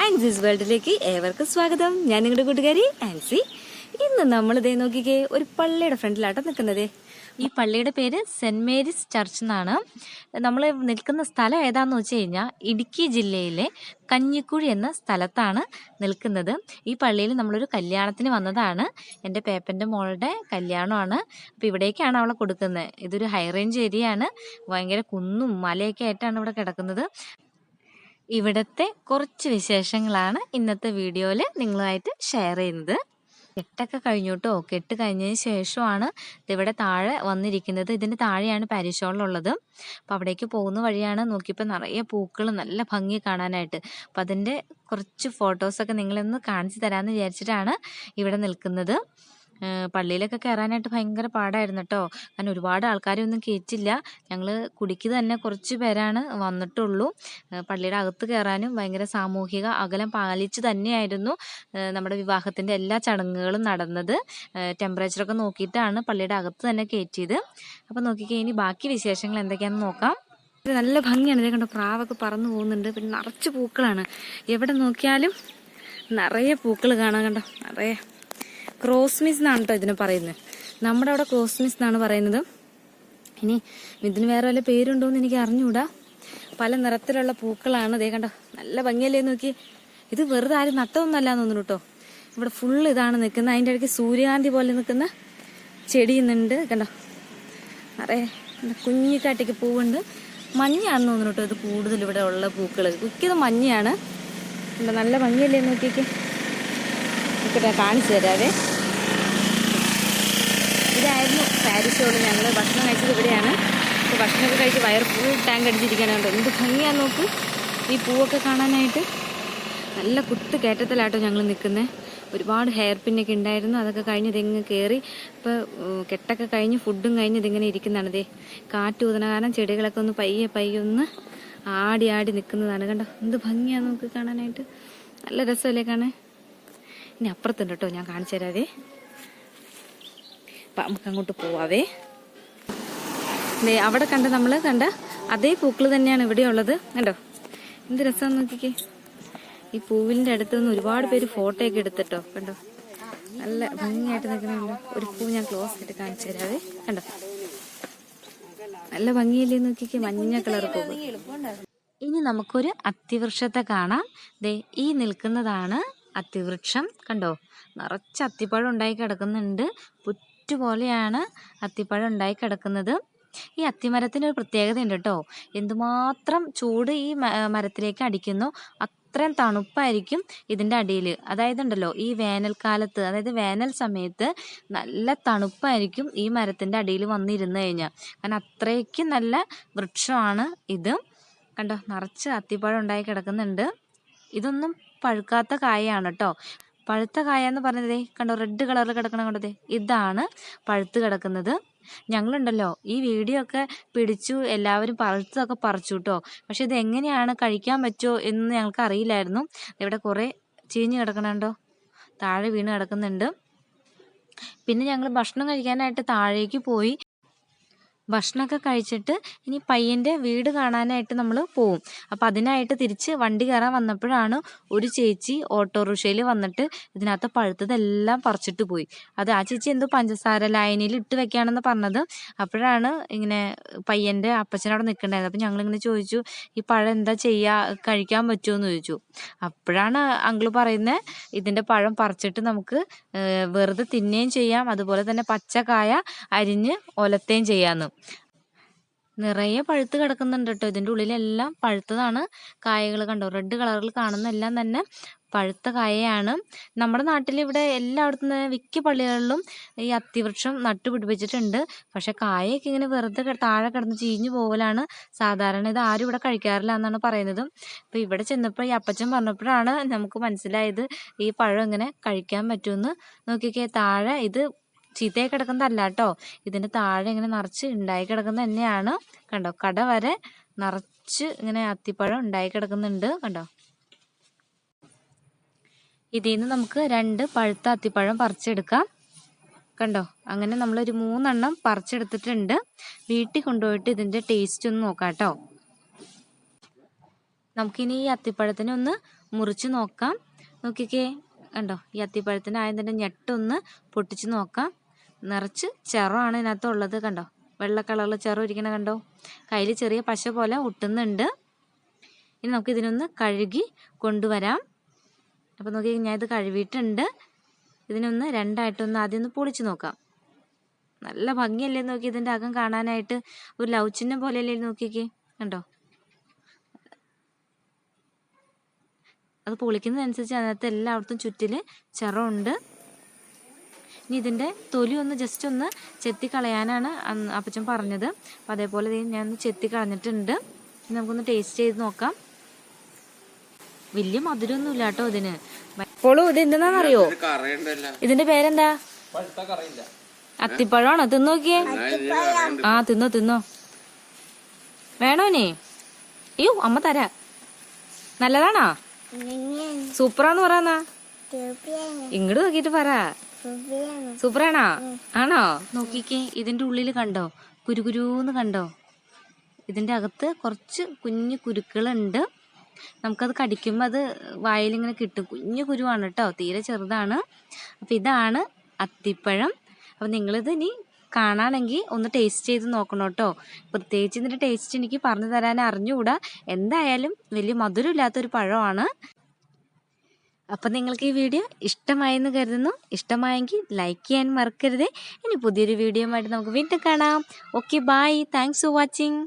ആൻസീസ് വേൾഡിലേക്ക് ഏവർക്കും സ്വാഗതം. ഞാൻ നിങ്ങളുടെ കൂട്ടുകാരി ആൻസി. ഇന്ന് നമ്മൾ ഇതേ നോക്കിക്കേ, ഒരു പള്ളിയുടെ ഫ്രണ്ടിലാട്ടോ നിൽക്കുന്നത്. ഈ പള്ളിയുടെ പേര് സെൻറ് മേരീസ് ചർച്ച് എന്നാണ്. നമ്മൾ നിൽക്കുന്ന സ്ഥലം ഏതാന്ന് വെച്ച് കഴിഞ്ഞാൽ ഇടുക്കി ജില്ലയിലെ കഞ്ഞിക്കുഴി എന്ന സ്ഥലത്താണ് നിൽക്കുന്നത്. ഈ പള്ളിയിൽ നമ്മളൊരു കല്യാണത്തിന് വന്നതാണ്. എൻ്റെ പേപ്പൻ്റെ മോളുടെ കല്യാണമാണ്. അപ്പോൾ ഇവിടേക്കാണ് അവളെ കൊടുക്കുന്നത്. ഇതൊരു ഹൈ റേഞ്ച് ഏരിയ ആണ്. ഭയങ്കര കുന്നും മലയൊക്കെ ആയിട്ടാണ് ഇവിടെ കിടക്കുന്നത്. ഇവിടുത്തെ കുറച്ച് വിശേഷങ്ങളാണ് ഇന്നത്തെ വീഡിയോയിൽ നിങ്ങളുമായിട്ട് ഷെയർ ചെയ്യുന്നത്. കെട്ടൊക്കെ കഴിഞ്ഞു കേട്ടോ. കെട്ട് കഴിഞ്ഞതിന് ശേഷമാണ് ഇവിടെ താഴെ വന്നിരിക്കുന്നത്. ഇതിൻ്റെ താഴെയാണ് പാരിഷ് ഹാളുള്ളത്. അപ്പോൾ അവിടേക്ക് പോകുന്ന വഴിയാണ്. നോക്കിയപ്പോൾ നിറയെ പൂക്കൾ, നല്ല ഭംഗി കാണാനായിട്ട്. അപ്പോൾ അതിൻ്റെ കുറച്ച് ഫോട്ടോസൊക്കെ നിങ്ങളൊന്ന് കാണിച്ചു തരാമെന്ന് വിചാരിച്ചിട്ടാണ് ഇവിടെ നിൽക്കുന്നത്. പള്ളിയിലൊക്കെ കയറാനായിട്ട് ഭയങ്കര പാടായിരുന്നു കേട്ടോ. കാരണം ഒരുപാട് ആൾക്കാരൊന്നും കയറ്റില്ല. ഞങ്ങൾ കുടിക്ക് തന്നെ കുറച്ച് പേരാണ് വന്നിട്ടുള്ളൂ. പള്ളിയുടെ അകത്ത് കയറാനും ഭയങ്കര സാമൂഹിക അകലം പാലിച്ച് തന്നെയായിരുന്നു നമ്മുടെ വിവാഹത്തിൻ്റെ എല്ലാ ചടങ്ങുകളും നടന്നത്. ടെമ്പറേച്ചറൊക്കെ നോക്കിയിട്ടാണ് പള്ളിയുടെ അകത്ത് തന്നെ കയറ്റിയത്. അപ്പോൾ നോക്കിക്കഴിഞ്ഞാൽ ഇനി ബാക്കി വിശേഷങ്ങൾ എന്തൊക്കെയാണെന്ന് നോക്കാം. ഇത് നല്ല ഭംഗിയാണ്. ഇതേ കണ്ടോ, പ്രാവൊക്കെ പറന്നു പോകുന്നുണ്ട്. പിന്നെ നിറച്ച് പൂക്കളാണ്. എവിടെ നോക്കിയാലും നിറയെ പൂക്കൾ കാണാൻ. കണ്ടോ, നിറയെ ക്രോസ്മിസ് എന്നാണ് കേട്ടോ ഇതിന് പറയുന്നത്. നമ്മുടെ അവിടെ ക്രോസ്മിസ് എന്നാണ് പറയുന്നത്. ഇനി ഇതിന് വേറെ വല്ല പേരുണ്ടോയെന്ന് എനിക്ക് അറിഞ്ഞുകൂടാ. പല നിറത്തിലുള്ള പൂക്കളാണ്. ഇതേ കണ്ടോ, നല്ല ഭംഗിയല്ലേ നോക്കി. ഇത് വെറുതെ ആരും നട്ടമൊന്നുമല്ലാന്ന് തോന്നുന്നു കേട്ടോ. ഇവിടെ ഫുള്ള് ഇതാണ് നിൽക്കുന്നത്. അതിൻ്റെ ഇടയ്ക്ക് സൂര്യകാന്തി പോലെ നിൽക്കുന്ന ചെടിയുന്നുണ്ട്. കണ്ടോ, നിറയെ കുഞ്ഞിക്കാട്ടിക്ക് പൂവുണ്ട്. മഞ്ഞയാണെന്ന് തോന്നുന്നു കേട്ടോ ഇത് കൂടുതൽ ഇവിടെ ഉള്ള പൂക്കൾ. മിക്കത് മഞ്ഞയാണ്. നല്ല ഭംഗിയല്ലേ നോക്കിയൊക്കെ. ഒക്കെ കാണിച്ചു തരാവേ. ഇതായിരുന്നു പാരിഷ് ഹാൾ. ഞങ്ങൾ ഭക്ഷണം കഴിച്ചത് ഇവിടെയാണ്. അപ്പോൾ ഭക്ഷണമൊക്കെ കഴിച്ച് വയർ ഫുൾ ടാങ്ക് അടിച്ചിരിക്കാനുണ്ടോ. എന്ത് ഭംഗിയാന്ന് നോക്ക് ഈ പൂവൊക്കെ കാണാനായിട്ട്. നല്ല കുത്ത് കയറ്റത്തിലാട്ടോ ഞങ്ങൾ നിൽക്കുന്നത്. ഒരുപാട് ഹെയർ പിന്നൊക്കെ ഉണ്ടായിരുന്നു. അതൊക്കെ കഴിഞ്ഞ് ഇതിങ്ങ് കയറി ഇപ്പോൾ കെട്ടൊക്കെ കഴിഞ്ഞ് ഫുഡും കഴിഞ്ഞ് ഇതിങ്ങനെ ഇരിക്കുന്നതാണ്. ഇതേ കാറ്റ് ഊതണ കാരണം ചെടികളൊക്കെ ഒന്ന് പയ്യെ ഒന്ന് ആടി നിൽക്കുന്നതാണ്. കണ്ടോ, എന്ത് ഭംഗിയാന്ന് നമുക്ക് കാണാനായിട്ട്. നല്ല രസമല്ലേ കാണാൻ. ഇനി അപ്പുറത്തുണ്ട് കേട്ടോ, ഞാൻ കാണിച്ചു തരാവേ. നമുക്ക് അങ്ങോട്ട് പോവാവേ. അവിടെ നമ്മൾ കണ്ട അതേ പൂക്കൾ തന്നെയാണ് ഇവിടെ ഉള്ളത്. കണ്ടോ, എന്ത് രസമാണെന്ന് നോക്കിക്കേ. ഈ പൂവിൻ്റെ അടുത്ത് നിന്ന് ഒരുപാട് പേര് ഫോട്ടോയൊക്കെ എടുത്തിട്ടോ. കണ്ടോ, നല്ല ഭംഗിയായിട്ട് നിൽക്കുന്നുണ്ടോ. ഒരു പൂ ഞാൻ ക്ലോസ് ആയിട്ട് കാണിച്ചു തരാവേ. കണ്ടോ, നല്ല ഭംഗിയല്ലേ നോക്കിക്കേ, മഞ്ഞ കളർ പൂവ്. ഇനി നമുക്കൊരു അത്തിവൃക്ഷത്തെ കാണാം. ദേ ഈ നിൽക്കുന്നതാണ് അത്തിവൃക്ഷം. കണ്ടോ, നിറച്ച് അത്തിപ്പഴം ഉണ്ടായി കിടക്കുന്നുണ്ട്. പുറ്റുപോലെയാണ് അത്തിപ്പഴം ഉണ്ടായി കിടക്കുന്നത്. ഈ അത്തിമരത്തിന് ഒരു പ്രത്യേകത ഉണ്ട് കേട്ടോ. എന്തുമാത്രം ചൂട് ഈ മരത്തിലേക്ക് അടിക്കുന്നു അത്രയും തണുപ്പായിരിക്കും ഇതിൻ്റെ അടിയിൽ. അതായത് ഉണ്ടല്ലോ, ഈ വേനൽക്കാലത്ത്, അതായത് വേനൽ സമയത്ത് നല്ല തണുപ്പായിരിക്കും ഈ മരത്തിൻ്റെ അടിയിൽ വന്നിരുന്നു കഴിഞ്ഞാൽ. കാരണം അത്രയ്ക്കും നല്ല വൃക്ഷമാണ് ഇത്. കണ്ടോ, നിറച്ച് അത്തിപ്പഴം ഉണ്ടായി കിടക്കുന്നുണ്ട്. ഇതൊന്നും പഴുക്കാത്ത കായാണ് കേട്ടോ. പഴുത്ത കായ എന്ന് പറഞ്ഞതേ കണ്ടോ, റെഡ് കളറിൽ കിടക്കണം. കണ്ടതേ, ഇതാണ് പഴുത്ത് കിടക്കുന്നത്. ഞങ്ങളുണ്ടല്ലോ ഈ വീഡിയോ ഒക്കെ പിടിച്ചു, എല്ലാവരും പഴുത്തൊക്കെ പറിച്ചു കേട്ടോ. പക്ഷെ ഇത് എങ്ങനെയാണ് കഴിക്കാൻ പറ്റുമോ എന്ന് ഞങ്ങൾക്ക് അറിയില്ലായിരുന്നു. ഇവിടെ കുറേ ചീഞ്ഞ് കിടക്കണുണ്ടോ, താഴെ വീണ് കിടക്കുന്നുണ്ട്. പിന്നെ ഞങ്ങൾ ഭക്ഷണം കഴിക്കാനായിട്ട് താഴേക്ക് പോയി. ഭക്ഷണമൊക്കെ കഴിച്ചിട്ട് ഇനി പയ്യൻ്റെ വീട് കാണാനായിട്ട് നമ്മൾ പോവും. അപ്പം അതിനായിട്ട് തിരിച്ച് വണ്ടി കയറാൻ വന്നപ്പോഴാണ് ഒരു ചേച്ചി ഓട്ടോറിക്ഷയിൽ വന്നിട്ട് ഇതിനകത്ത് പഴുത്തതെല്ലാം പറിച്ചിട്ട് പോയി. അത് ആ ചേച്ചി എന്തോ പഞ്ചസാര ലായനിയിൽ ഇട്ട് വെക്കുകയാണെന്ന് പറഞ്ഞത്. അപ്പോഴാണ് ഇങ്ങനെ പയ്യൻ്റെ അപ്പച്ചനവിടെ നിൽക്കണ്ടായത്. അപ്പം ഞങ്ങളിങ്ങനെ ചോദിച്ചു, ഈ പഴം എന്താ ചെയ്യുക, കഴിക്കാൻ പറ്റുമോ എന്ന് ചോദിച്ചു. അപ്പോഴാണ് അങ്കിള് പറയുന്നത്, ഇതിൻ്റെ പഴം പറിച്ചിട്ട് നമുക്ക് വെറുതെ തിന്നുകയും ചെയ്യാം, അതുപോലെ തന്നെ പച്ചക്കായ അരിഞ്ഞ് ഒലത്തുകയും ചെയ്യാമെന്ന്. നിറയെ പഴുത്ത് കിടക്കുന്നുണ്ട് കേട്ടോ. ഇതിൻ്റെ ഉള്ളിലെല്ലാം പഴുത്തതാണ് കായകൾ. കണ്ടോ, റെഡ് കളറിൽ കാണുന്ന എല്ലാം തന്നെ പഴുത്ത കായയാണ്. നമ്മുടെ നാട്ടിലിവിടെ എല്ലായിടത്തും തന്നെ മിക്ക പള്ളികളിലും ഈ അത്തിവൃക്ഷം നട്ടുപിടിപ്പിച്ചിട്ടുണ്ട്. പക്ഷെ കായൊക്കെ ഇങ്ങനെ വെറുതെ താഴെ കിടന്ന് ചീഞ്ഞു പോകലാണ് സാധാരണ. ഇത് ആരും ഇവിടെ കഴിക്കാറില്ല എന്നാണ് പറയുന്നത്. അപ്പോൾ ഇവിടെ ചെന്നപ്പോൾ ഈ അപ്പച്ചൻ പറഞ്ഞപ്പോഴാണ് നമുക്ക് മനസ്സിലായത് ഈ പഴം ഇങ്ങനെ കഴിക്കാൻ പറ്റുമെന്ന്. നോക്കിക്കേ, താഴെ ഇത് ചീത്തയായി കിടക്കുന്നതല്ല കേട്ടോ. ഇതിൻ്റെ താഴെ ഇങ്ങനെ നിറച്ച് ഉണ്ടായി കിടക്കുന്നത് തന്നെയാണ്. കണ്ടോ, കട വരെ നിറച്ച് ഇങ്ങനെ അത്തിപ്പഴം ഉണ്ടായി കിടക്കുന്നുണ്ട്. കണ്ടോ, ഇതിൽ നിന്ന് നമുക്ക് 2 പഴുത്ത അത്തിപ്പഴം പറിച്ചെടുക്കാം. കണ്ടോ, അങ്ങനെ നമ്മളൊരു 3 എണ്ണം പറിച്ചെടുത്തിട്ടുണ്ട്. വീട്ടിൽ കൊണ്ടുപോയിട്ട് ഇതിൻ്റെ ടേസ്റ്റ് ഒന്ന് നോക്കാം കേട്ടോ. നമുക്കിനി ഈ അത്തിപ്പഴത്തിനെ ഒന്ന് മുറിച്ച് നോക്കാം. നോക്കിക്കേ, കണ്ടോ? ഈ അത്തിപ്പഴത്തിൻ്റെ ആദ്യം തന്നെ ഞെട്ടൊന്ന് പൊട്ടിച്ച് നോക്കാം. നിറച്ച് ചെറമാണ് ഇതിനകത്തുള്ളത്, കണ്ടോ? വെള്ള കളറിൽ ചെറു ഇരിക്കണ കണ്ടോ? കയ്യിൽ ചെറിയ പശ പോലെ ഒട്ടുന്നുണ്ട്. ഇനി നമുക്ക് ഇതിനൊന്ന് കഴുകി കൊണ്ടുവരാം. അപ്പോൾ നോക്കി, ഞാൻ ഇത് കഴുകിയിട്ടുണ്ട്. ഇതിനൊന്ന് രണ്ടായിട്ടൊന്ന് ആദ്യം ഒന്ന് പൊളിച്ച് നോക്കാം. നല്ല ഭംഗിയല്ലേ നോക്കി ഇതിൻ്റെ അകം കാണാനായിട്ട്, ഒരു ലവ് ചിഹ്നം പോലെയല്ലേ നോക്കിക്കേ, കണ്ടോ? അത് പൊളിക്കുന്നതനുസരിച്ച് അതിനകത്ത് എല്ലായിടത്തും ചുറ്റിൽ ചെറുണ്ട്. ഇനി ഇതിൻ്റെ തൊലി ഒന്ന് ജസ്റ്റ് ഒന്ന് ചെത്തിക്കളയാനാണ് അപ്പച്ചൻ പറഞ്ഞത്. അപ്പോൾ അതേപോലെ ഞാൻ ഒന്ന് ചെത്തിക്കളഞ്ഞിട്ടുണ്ട്. ഇനി നമുക്കൊന്ന് ടേസ്റ്റ് ചെയ്ത് നോക്കാം. വലിയ മധുരമൊന്നും ഇല്ല കേട്ടോ ഇതിന്. പോളൂ, ഇത് എന്തെന്നാന്നറിയോ? ഇതിന്റെ പേരെന്താ? അത്തിപ്പഴമാണോ? തിന്നു നോക്കിയേ. ആ, തിന്നോ. വേണോനെ? അയ്യോ, അമ്മ തരാ. നല്ലതാണോ? സൂപ്പറാന്ന് പറയാന്നാ. ഇങ്ങോട്ട് നോക്കിട്ട് പറ. സൂപ്പറാണോ? ആണോ? നോക്കിക്കേ, ഇതിന്റെ ഉള്ളിൽ കണ്ടോ കുരുകുരുന്ന് കണ്ടോ? ഇതിന്റെ അകത്ത് കുറച്ച് കുഞ്ഞു കുരുക്കളുണ്ട്. നമുക്കത് കടിക്കുമ്പോൾ അത് വായിലിങ്ങനെ കിട്ടും. കുഞ്ഞു കുരുവാണ് കേട്ടോ, തീരെ ചെറുതാണ്. അപ്പം ഇതാണ് അത്തിപ്പഴം. അപ്പം നിങ്ങളിത് ഇനി കാണാണെങ്കിൽ ഒന്ന് ടേസ്റ്റ് ചെയ്ത് നോക്കണം കേട്ടോ. പ്രത്യേകിച്ച് ഇതിൻ്റെ ടേസ്റ്റ് എനിക്ക് പറഞ്ഞു തരാൻ അറിഞ്ഞുകൂടാ. എന്തായാലും വലിയ മധുരമില്ലാത്തൊരു പഴമാണ്. അപ്പം നിങ്ങൾക്ക് ഈ വീഡിയോ ഇഷ്ടമായെന്ന് കരുതുന്നു. ഇഷ്ടമായെങ്കിൽ ലൈക്ക് ചെയ്യാൻ മറക്കരുത്. ഇനി പുതിയൊരു വീഡിയോ ആയിട്ട് നമുക്ക് വീണ്ടും കാണാം. Okay, bye. Thanks for watching.